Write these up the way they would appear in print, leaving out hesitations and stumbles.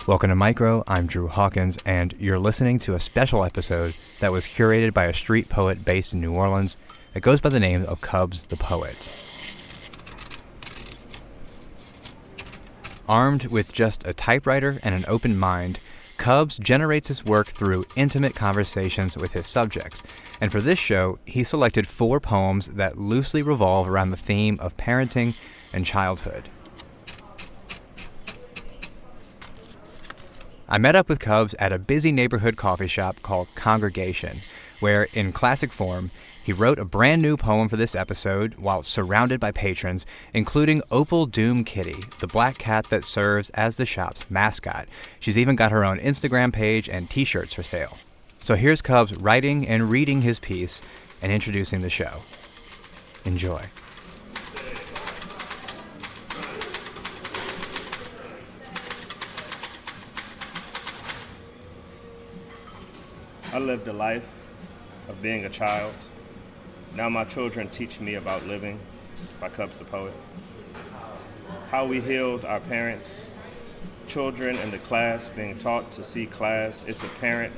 Welcome to Micro, I'm Drew Hawkins, and you're listening to a special episode that was curated by a street poet based in New Orleans that goes by the name of Cubs the Poet. Armed with just a typewriter and an open mind, Cubs generates his work through intimate conversations with his subjects, and for this show, he selected 4 poems that loosely revolve around the theme of parenting and childhood. I met up with Cubs at a busy neighborhood coffee shop called Congregation, where, in classic form, he wrote a brand new poem for this episode while surrounded by patrons, including Opal Doom Kitty, the black cat that serves as the shop's mascot. She's even got her own Instagram page and t-shirts for sale. So here's Cubs writing and reading his piece and introducing the show. Enjoy. I lived a life of being a child. Now my children teach me about living, by Cubs the Poet. How we healed our parents, children in the class being taught to see class. It's apparent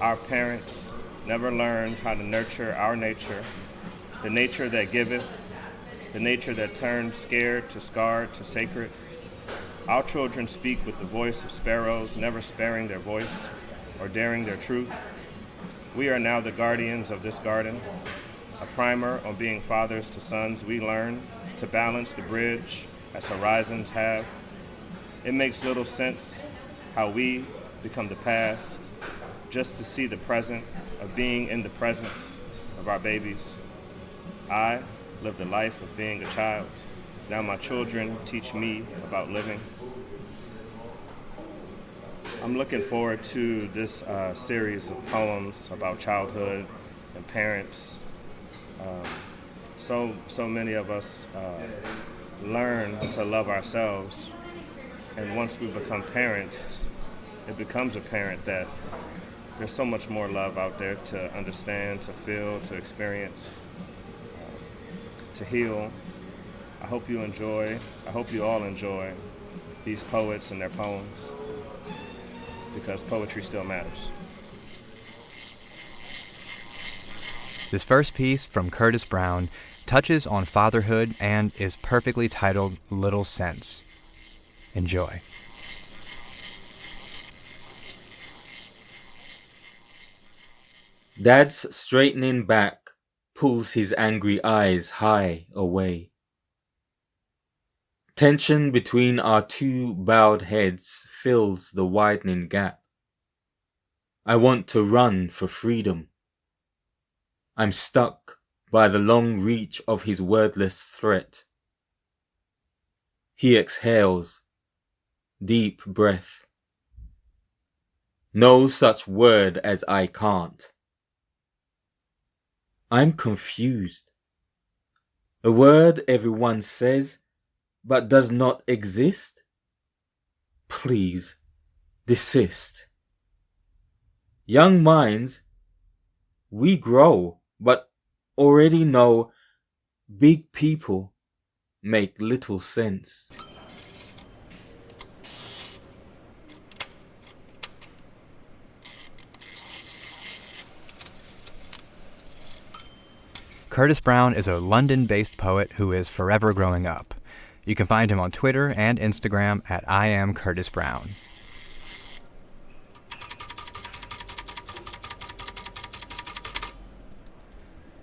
our parents never learned how to nurture our nature, the nature that giveth, the nature that turned scared to scarred to sacred. Our children speak with the voice of sparrows, never sparing their voice or daring their truth. We are now the guardians of this garden. A primer on being fathers to sons, we learn to balance the bridge as horizons have. It makes little sense how we become the past just to see the present of being in the presence of our babies. I lived a life of being a child. Now my children teach me about living. I'm looking forward to this series of poems about childhood and parents. So many of us learn to love ourselves, and once we become parents, it becomes apparent that there's so much more love out there to understand, to feel, to experience, to heal. I hope you all enjoy these poets and their poems, because poetry still matters. This first piece from Curtis Brown touches on fatherhood and is perfectly titled Little Sense. Enjoy. Dad's straightening back pulls his angry eyes high away. Tension between our 2 bowed heads fills the widening gap. I want to run for freedom. I'm stuck by the long reach of his wordless threat. He exhales, deep breath. No such word as I can't. I'm confused. A word everyone says but does not exist? Please, desist. Young minds, we grow, but already know big people make little sense. Curtis Brown is a London-based poet who is forever growing up. You can find him on Twitter and Instagram at @IamCurtisBrown.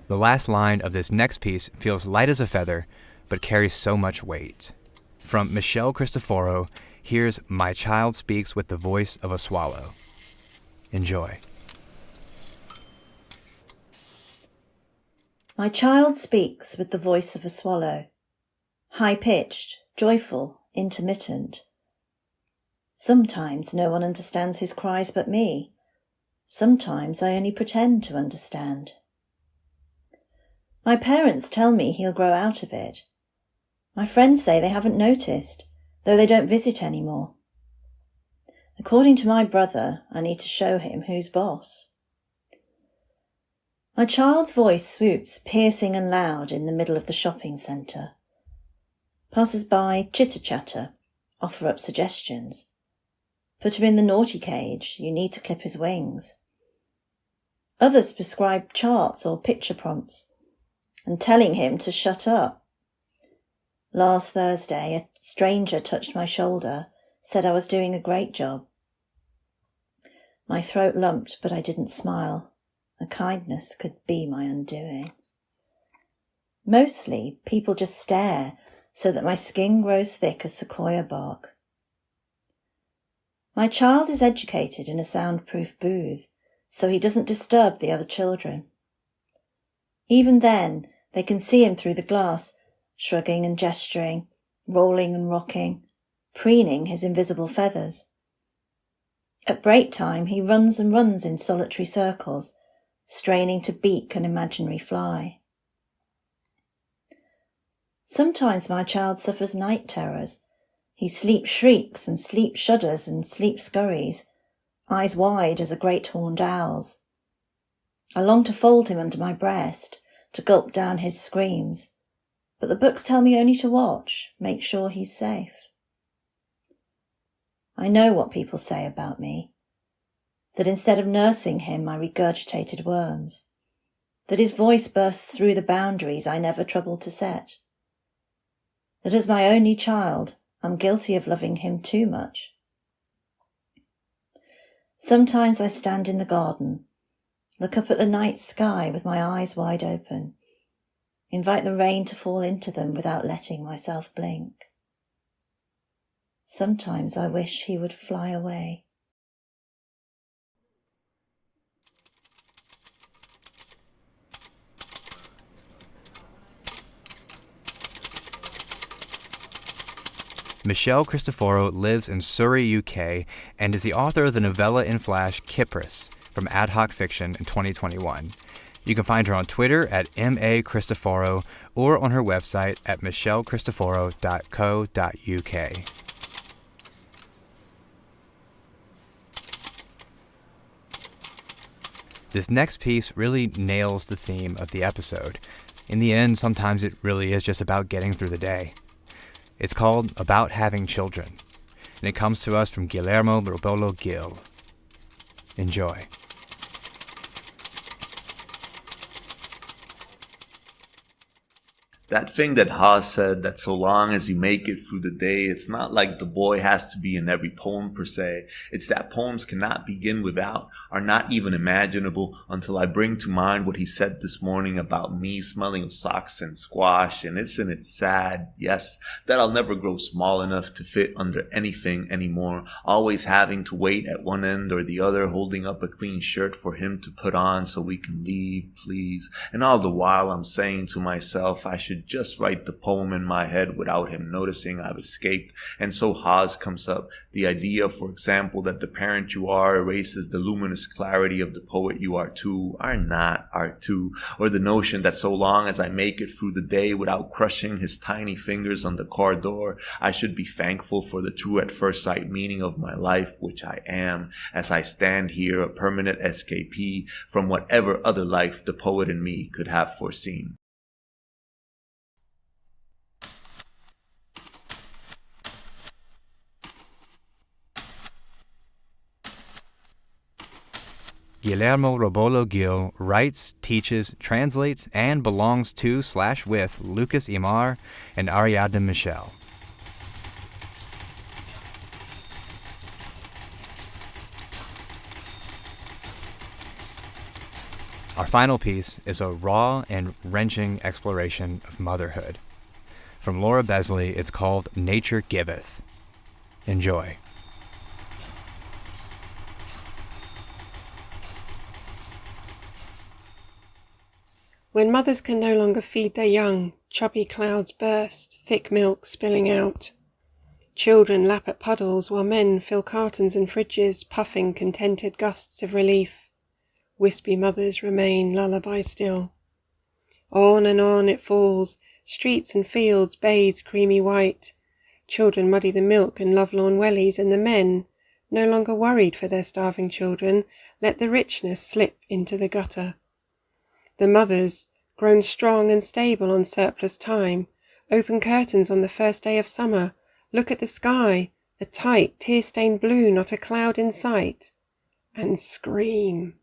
The last line of this next piece feels light as a feather, but carries so much weight. From Michelle Cristoforo, here's My Child Speaks with the Voice of a Swallow. Enjoy. My child speaks with the voice of a swallow, high-pitched, joyful, intermittent. Sometimes no one understands his cries but me. Sometimes I only pretend to understand. My parents tell me he'll grow out of it. My friends say they haven't noticed, though they don't visit anymore. According to my brother, I need to show him who's boss. My child's voice swoops piercing and loud in the middle of the shopping centre. Passers-by chitter-chatter, offer up suggestions. Put him in the naughty cage, you need to clip his wings. Others prescribe charts or picture prompts and telling him to shut up. Last Thursday, a stranger touched my shoulder, said I was doing a great job. My throat lumped, but I didn't smile. A kindness could be my undoing. Mostly, people just stare so that my skin grows thick as sequoia bark. My child is educated in a soundproof booth, so he doesn't disturb the other children. Even then, they can see him through the glass, shrugging and gesturing, rolling and rocking, preening his invisible feathers. At break time, he runs and runs in solitary circles, straining to beak an imaginary fly. Sometimes my child suffers night terrors. He sleep shrieks and sleep shudders and sleep scurries, eyes wide as a great horned owl's. I long to fold him under my breast, to gulp down his screams, but the books tell me only to watch, make sure he's safe. I know what people say about me, that instead of nursing him I regurgitated worms, that his voice bursts through the boundaries I never troubled to set, that as my only child I'm guilty of loving him too much. Sometimes I stand in the garden, look up at the night sky with my eyes wide open, invite the rain to fall into them without letting myself blink. Sometimes I wish he would fly away. Michelle Cristoforo lives in Surrey, UK, and is the author of the novella in flash Kypris from Ad Hoc Fiction in 2021. You can find her on Twitter at @MACristoforo or on her website at michellecristoforo.co.uk. This next piece really nails the theme of the episode. In the end, sometimes it really is just about getting through the day. It's called About Having Children, and it comes to us from Guillermo Robolo Gil. Enjoy. That thing that Haas said, that so long as you make it through the day, it's not like the boy has to be in every poem per se. It's that poems cannot begin without, are not even imaginable until I bring to mind what he said this morning about me smelling of socks and squash. And isn't it sad? Yes, that I'll never grow small enough to fit under anything anymore, always having to wait at one end or the other, holding up a clean shirt for him to put on so we can leave, please. And all the while I'm saying to myself, I should just write the poem in my head without him noticing I've escaped. And so Haas comes up. The idea, for example, that the parent you are erases the luminous clarity of the poet you are too, are not art too. Or the notion that so long as I make it through the day without crushing his tiny fingers on the car door, I should be thankful for the true at first sight meaning of my life, which I am, as I stand here a permanent escapee from whatever other life the poet in me could have foreseen. Guillermo Robolo Gil writes, teaches, translates, and belongs to/with Lucas Imar and Ariadne Michel. Our final piece is a raw and wrenching exploration of motherhood. From Laura Besley, it's called Nature Giveth. Enjoy. When mothers can no longer feed their young, chubby clouds burst, thick milk spilling out. Children lap at puddles while men fill cartons and fridges, puffing contented gusts of relief. Wispy mothers remain lullaby still. On and on it falls, streets and fields bathed creamy white. Children muddy the milk and lovelorn wellies, and the men, no longer worried for their starving children, let the richness slip into the gutter. The mothers, grown strong and stable on surplus time, open curtains on the first day of summer, look at the sky, a tight, tear-stained blue, not a cloud in sight, and scream.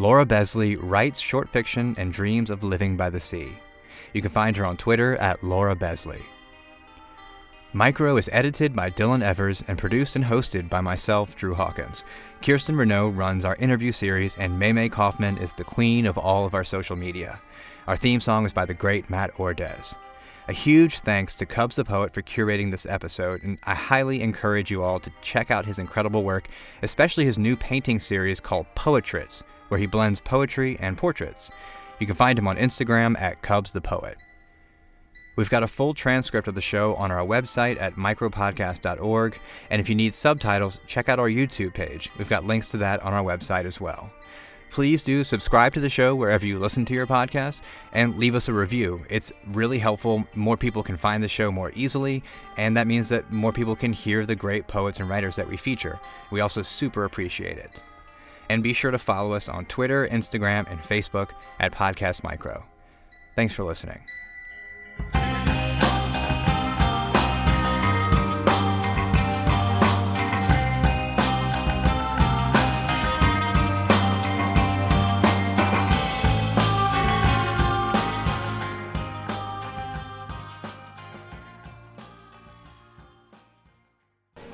Laura Besley writes short fiction and dreams of living by the sea. You can find her on Twitter at Laura Besley. Micro is edited by Dylan Evers and produced and hosted by myself, Drew Hawkins. Kirsten Renaud runs our interview series, and Maymay Kaufman is the queen of all of our social media. Our theme song is by the great Matt Ordez. A huge thanks to Cubs the Poet for curating this episode, and I highly encourage you all to check out his incredible work, especially his new painting series called Poetrits, where he blends poetry and portraits. You can find him on Instagram at Cubs the Poet. We've got a full transcript of the show on our website at micropodcast.org, and if you need subtitles, check out our YouTube page. We've got links to that on our website as well. Please do subscribe to the show wherever you listen to your podcast, and leave us a review. It's really helpful. More people can find the show more easily, and that means that more people can hear the great poets and writers that we feature. We also super appreciate it. And be sure to follow us on Twitter, Instagram, and Facebook at Podcast Micro. Thanks for listening.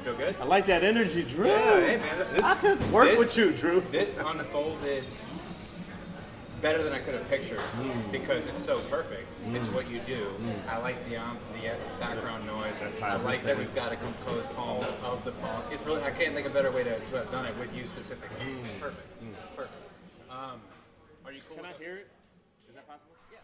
Feel good? I like that energy, Drew. Yeah, hey man, I could work with you, Drew. This unfolded better than I could have pictured because it's so perfect. It's what you do. I like the background noise. I like that we've got a composed poem of the poem. It's really, I can't think of a better way to have done it with you specifically. Perfect. Perfect. Are you cool? Can I hear it? Is that possible? Yeah.